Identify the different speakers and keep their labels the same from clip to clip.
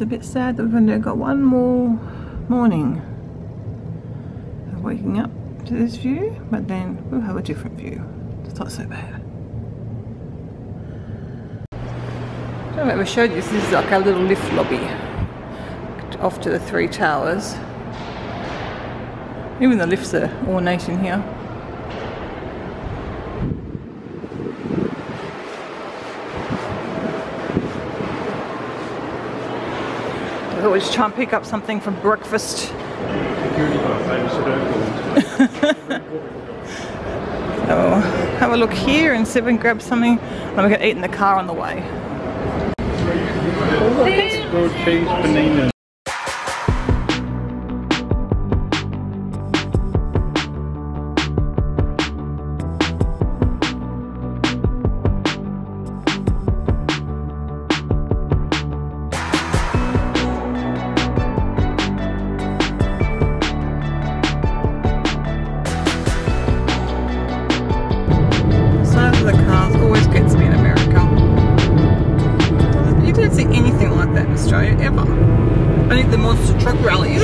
Speaker 1: It's a bit sad that we've only got one more morning of waking up to this view, but then we'll have a different view. It's not so bad. I don't know if I ever showed you this. This is like our little lift lobby off to the 3 towers. Even the lifts are ornate in here. I thought we'd just try and pick up something for breakfast. So have a look here and see if we can grab something, and we can eat in the car on the way.
Speaker 2: Grilled cheese, panini.
Speaker 1: The cars always gets me in America. You don't see anything like that in Australia ever. Only the monster truck rallies.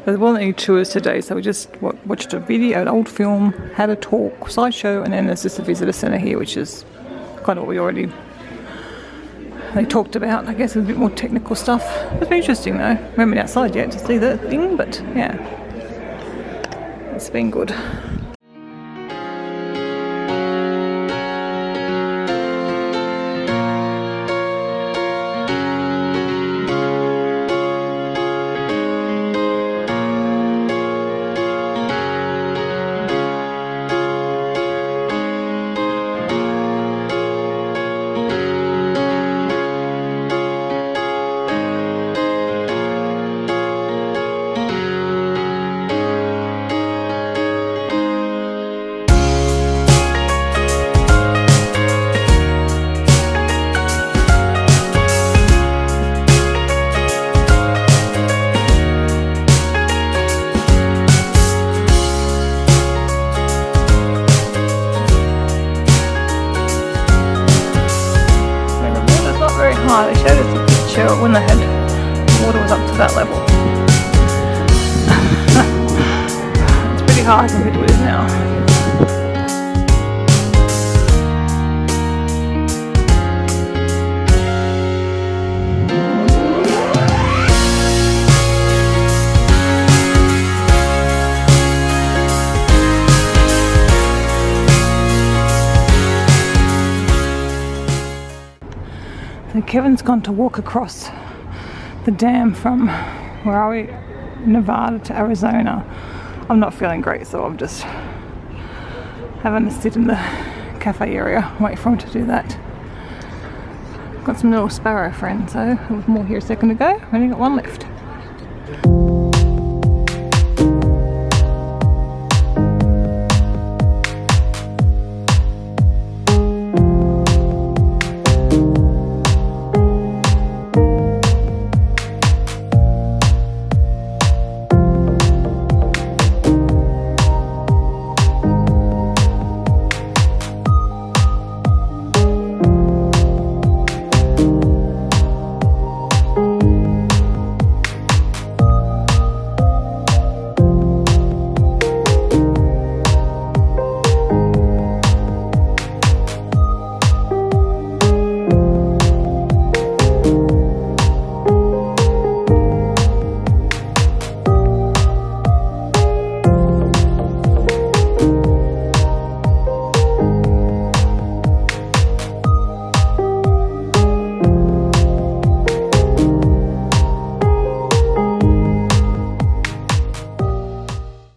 Speaker 1: There wasn't any tours today, so we just watched a video, an old film, had a talk, slideshow, and then there's just a visitor centre here, which is kind of what they talked about. I guess a bit more technical stuff. It's been interesting though. We haven't been outside yet to see the thing, but yeah, it's been good. They showed us a picture when they had the water was up to that level. It's pretty high compared to what it is now. So Kevin's gone to walk across the dam from, where are we? Nevada to Arizona. I'm not feeling great, so I'm just having to sit in the cafe area, wait for him to do that. Got some little sparrow friends, so there was more here a second ago. Only got one left.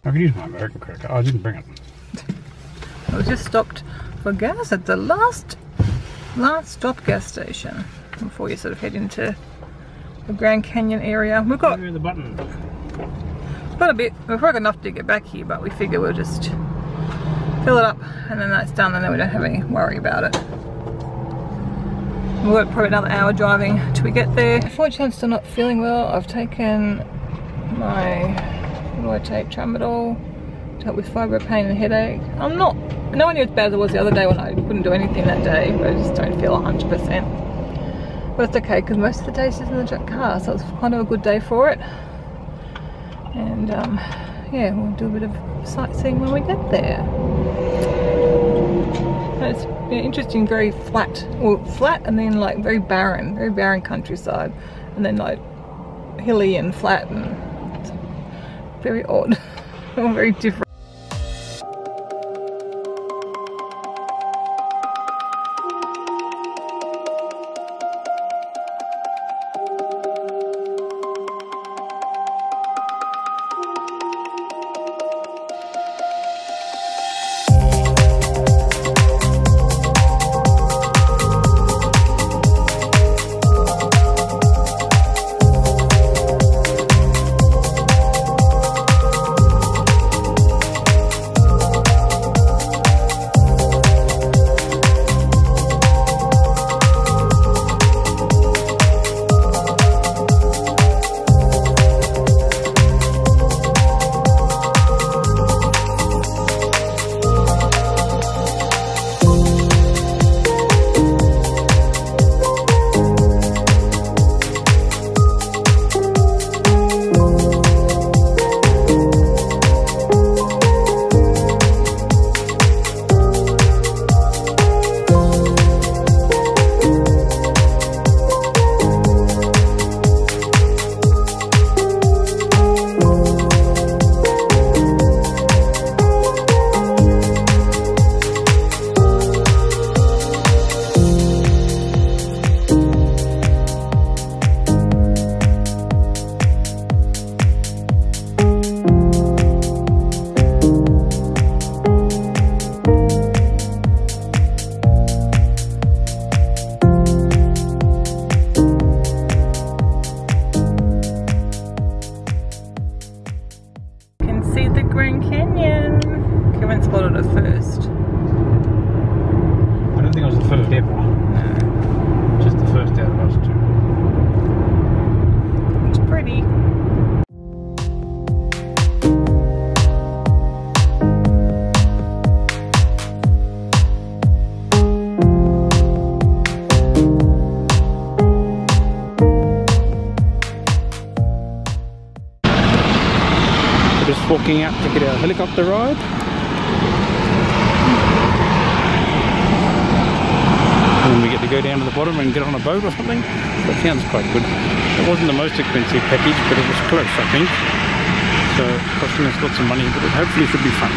Speaker 2: I could use my American credit card. I didn't bring it.
Speaker 1: I just stopped for gas at the last stop gas station before you sort of head into the Grand Canyon area. We've got
Speaker 2: the button.
Speaker 1: Got a bit. We've probably got enough to get back here, but we figure we'll just fill it up and then that's done, and then we don't have any worry about it. We've got probably another hour driving till we get there. Unfortunately, I'm still not feeling well. I've taken my, what do I take? Tramadol to help with fibro pain and headache. I'm not nowhere near as bad as it was the other day when I couldn't do anything that day, but I just don't feel 100%. But it's okay, because most of the day's just in the car, so it's kind of a good day for it. And yeah, we'll do a bit of sightseeing when we get there. It's interesting, very flat, well, flat and then like very barren countryside, and then like hilly and flat, and it's very odd, or very different.
Speaker 2: Walking out to get a helicopter ride. And then we get to go down to the bottom and get on a boat or something. That sounds quite good. It wasn't the most expensive package, but it was close, I think. So it's costing us lots of money, but it hopefully should be fun.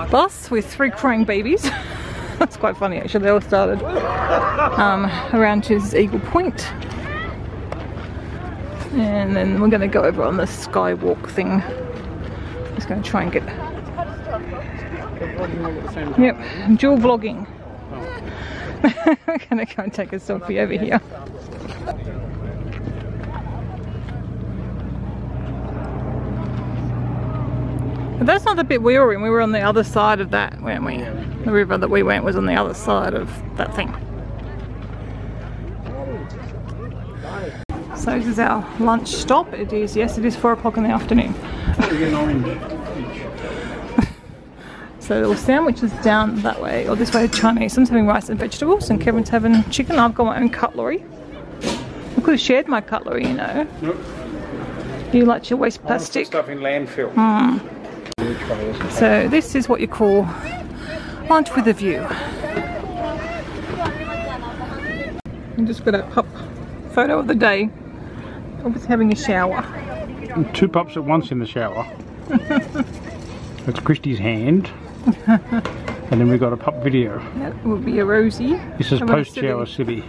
Speaker 1: bus with 3 crying babies. That's quite funny actually. They all started around to Eagle Point. And then we're going to go over on the skywalk thing. Just going to try and get... Yep, dual vlogging. We're going to go and take a selfie over here. But that's not the bit we were in. We were on the other side of that, weren't we? The river that we went was on the other side of that thing. So this is our lunch stop. It is, yes, it is 4 o'clock in the afternoon. So little sandwiches down that way, or this way Chinese. I'm having rice and vegetables, and Kevin's having chicken. I've got my own cutlery. I could have shared my cutlery, you know. Nope. You like your waste plastic.
Speaker 2: Stuff in landfill.
Speaker 1: So this is what you call lunch with a view. I'm just got a pup photo of the day. I was having a shower.
Speaker 2: And 2 pups at once in the shower. That's Christy's hand. And then we got a pup video.
Speaker 1: That will be a Rosie.
Speaker 2: This is post shower silly.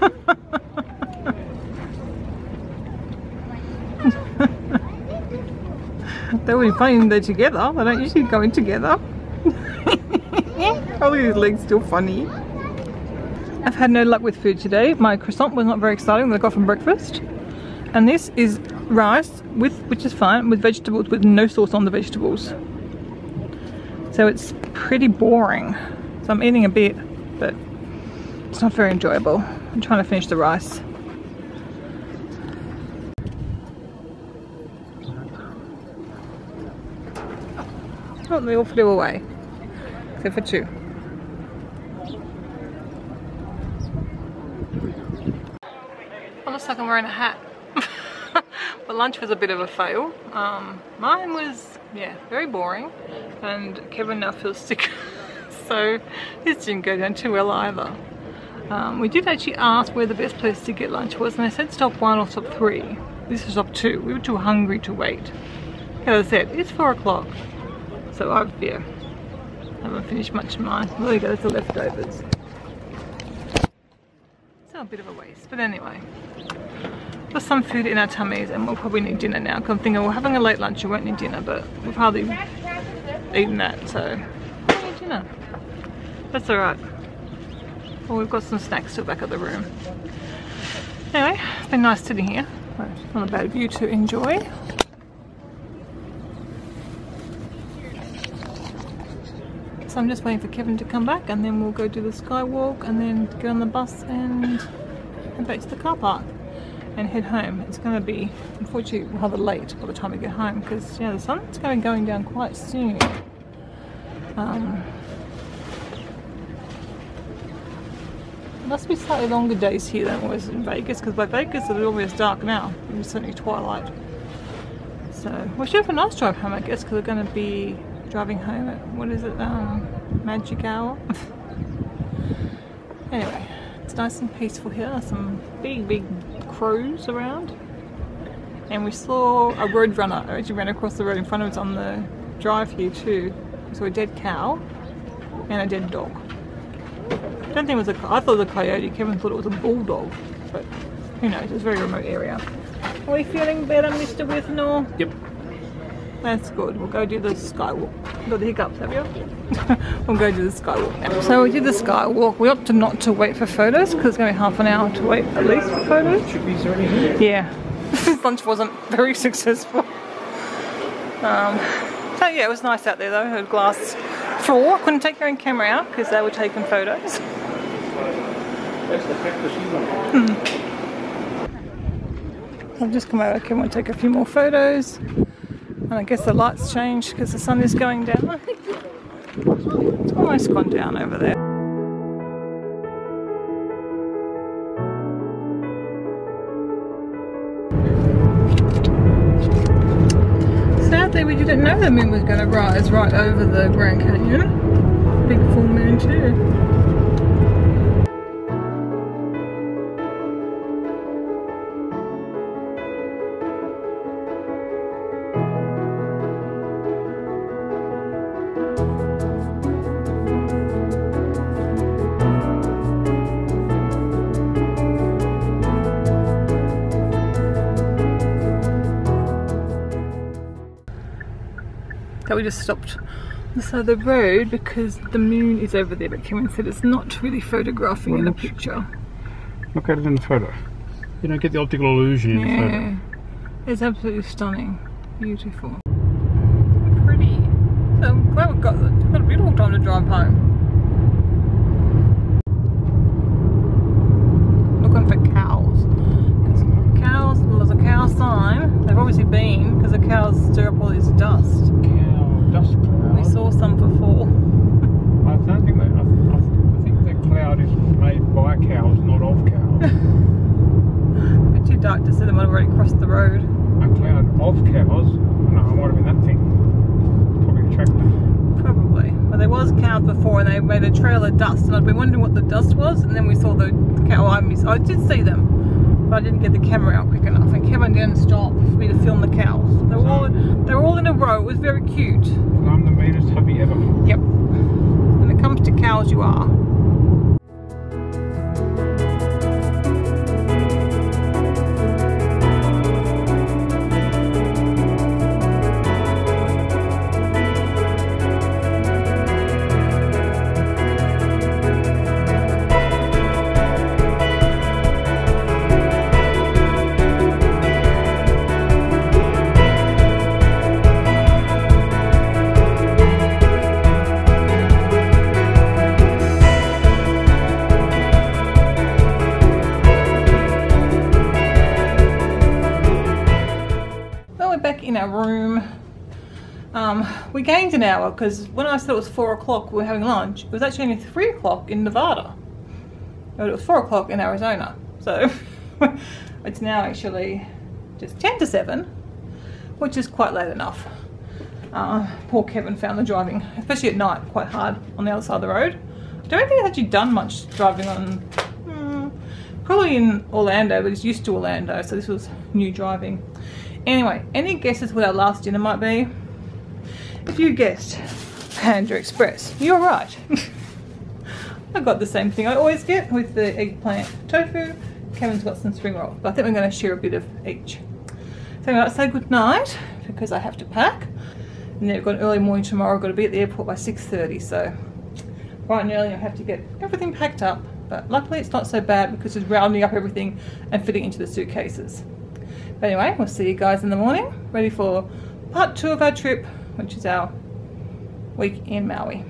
Speaker 1: That would be funny when they're together. They don't usually go in together. Oh, his leg's still funny. I've had no luck with food today. My croissant was not very exciting that I got from breakfast. And this is rice, which is fine, with vegetables, with no sauce on the vegetables. So it's pretty boring. So I'm eating a bit, but it's not very enjoyable. I'm trying to finish the rice. Oh, they all flew away, except for 2. It looks like I'm wearing a hat. But lunch was a bit of a fail. Mine was, yeah, very boring. And Kevin now feels sick. So this didn't go down too well either. We did actually ask where the best place to get lunch was, and they said stop 1 or stop 3. This is stop 2. We were too hungry to wait. As I said, it's 4 o'clock. So I've, yeah, haven't finished much of mine. There you go, there's the leftovers. So a bit of a waste, but anyway. There's some food in our tummies and we'll probably need dinner now. Because I'm thinking we're having a late lunch, we won't need dinner, but we've hardly eaten that, so we need dinner. That's alright. Well, we've got some snacks still back at the room. Anyway, it's been nice sitting here. It's not a bad view to enjoy. So I'm just waiting for Kevin to come back, and then we'll go do the skywalk and then get on the bus and head back to the car park and head home. It's going to be, unfortunately, rather late by the time we get home because, yeah, the sun's going down quite soon. It must be slightly longer days here than it was in Vegas, because by Vegas it's almost dark now. It's certainly twilight. So we should have a nice drive home, I guess, because we're going to be driving home at, what is it, magic hour? Anyway, it's nice and peaceful here. There's some big crows around, and we saw a road runner actually ran across the road in front of us on the drive here too. We saw a dead cow and a dead dog. I don't think it was a, I thought it was a coyote. Kevin thought it was a bulldog, but who knows, it's a very remote area. Are we feeling better, Mr. Withnor?
Speaker 2: Yep.
Speaker 1: That's good. We'll go do the skywalk. Got the hiccups, have you? We'll go do the skywalk now. So we did the skywalk. We opted not to wait for photos because it's going to be half an hour to wait at least for photos. Yeah. This lunch wasn't very successful. So yeah, it was nice out there though. Had a glass floor. Couldn't take your own camera out because they were taking photos.
Speaker 2: That's the fact that she's on.
Speaker 1: I've just come over. Kevin will take a few more photos. And I guess the lights changed because the sun is going down. I think it's almost gone down over there. Sadly, we didn't know the moon was going to rise right over the Grand Canyon. Big full moon too. we just stopped on the side of the road because the moon is over there, but Kevin said it's not really photographing in the picture.
Speaker 2: Look at it in the photo. You don't get the optical illusion in the photo.
Speaker 1: It's absolutely stunning. Beautiful. Pretty. So I'm glad we've got a beautiful time to drive home. Looking for cows. Cows, well, there's a cow sign. They've obviously been because the cows stir up all this dust.
Speaker 2: Cow, dust cloud.
Speaker 1: We saw some before.
Speaker 2: I don't think that. I think the cloud is made by cows, not of cows.
Speaker 1: A bit too dark to see them. I've already crossed the road.
Speaker 2: A cloud of cows? No, it might have been that thing. Probably a tractor.
Speaker 1: Probably. Well, there was cows before and they made a trail of dust, and I'd been wondering what the dust was, and then we saw the cow. I did see them, but I didn't get the camera out quick enough, and Kevin didn't stop for me to film the cows. They were all in a row. It was very cute.
Speaker 2: I'm the meanest hubby ever.
Speaker 1: Yep. When it comes to cows, you are. In our room, we gained an hour because when I said it was 4 o'clock we were having lunch, it was actually only 3 o'clock in Nevada, but it was 4 o'clock in Arizona, so it's now actually just 10 to 7, which is quite late enough. Poor Kevin found the driving, especially at night, quite hard on the other side of the road. I don't think he's actually done much driving on, probably in Orlando, but he's used to Orlando, so this was new driving. Anyway, any guesses what our last dinner might be? If you guessed Panda Express, you're right. I got the same thing I always get with the eggplant tofu. Kevin's got some spring rolls, but I think we're going to share a bit of each. So I'm going to say good night because I have to pack. And then I've got an early morning tomorrow. I've got to be at the airport by 6:30, so bright and early I have to get everything packed up. But luckily it's not so bad because it's rounding up everything and fitting into the suitcases. But anyway, we'll see you guys in the morning, ready for part 2 of our trip, which is our week in Maui.